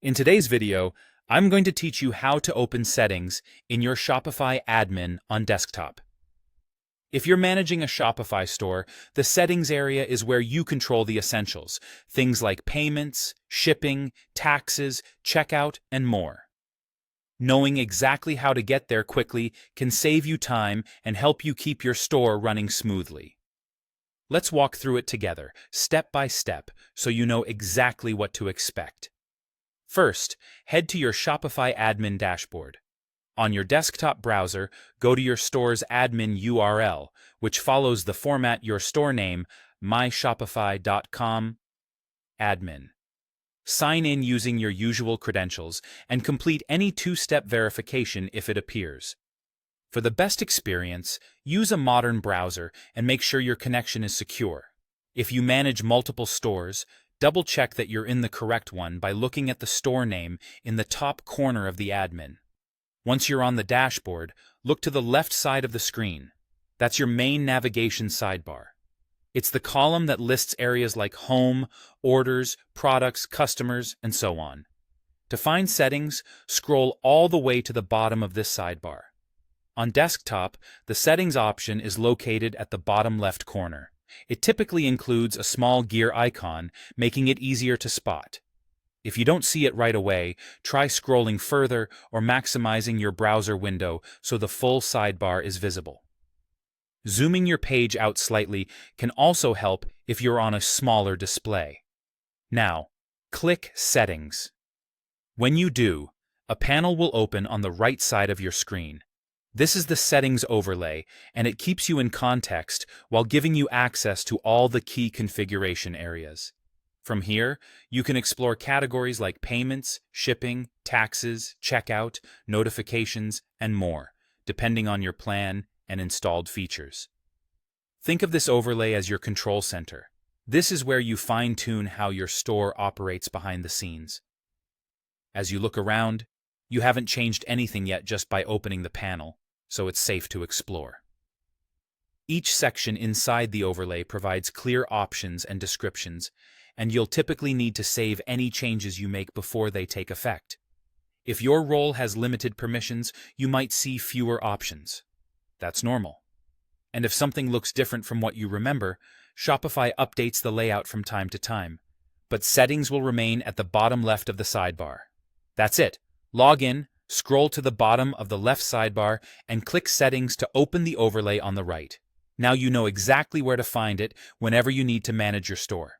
In today's video, I'm going to teach you how to open settings in your Shopify admin on desktop. If you're managing a Shopify store, the settings area is where you control the essentials, things like payments, shipping, taxes, checkout, and more. Knowing exactly how to get there quickly can save you time and help you keep your store running smoothly. Let's walk through it together, step by step, so you know exactly what to expect. First, head to your Shopify admin dashboard. On your desktop browser, go to your store's admin URL, which follows the format your store name, myshopify.com, admin. Sign in using your usual credentials and complete any two-step verification if it appears. For the best experience, use a modern browser and make sure your connection is secure. If you manage multiple stores, double-check that you're in the correct one by looking at the store name in the top corner of the admin. Once you're on the dashboard, look to the left side of the screen. That's your main navigation sidebar. It's the column that lists areas like home, orders, products, customers, and so on. To find settings, scroll all the way to the bottom of this sidebar. On desktop, the settings option is located at the bottom left corner. It typically includes a small gear icon, making it easier to spot. If you don't see it right away, try scrolling further or maximizing your browser window so the full sidebar is visible. Zooming your page out slightly can also help if you're on a smaller display. Now, click Settings. When you do, a panel will open on the right side of your screen. This is the settings overlay, and it keeps you in context while giving you access to all the key configuration areas. From here, you can explore categories like payments, shipping, taxes, checkout, notifications, and more, depending on your plan and installed features. Think of this overlay as your control center. This is where you fine-tune how your store operates behind the scenes. As you look around, you haven't changed anything yet just by opening the panel, so it's safe to explore. Each section inside the overlay provides clear options and descriptions, and you'll typically need to save any changes you make before they take effect. If your role has limited permissions, you might see fewer options. That's normal. And if something looks different from what you remember, Shopify updates the layout from time to time, but settings will remain at the bottom left of the sidebar. That's it. Log in, scroll to the bottom of the left sidebar, and click Settings to open the overlay on the right. Now you know exactly where to find it whenever you need to manage your store.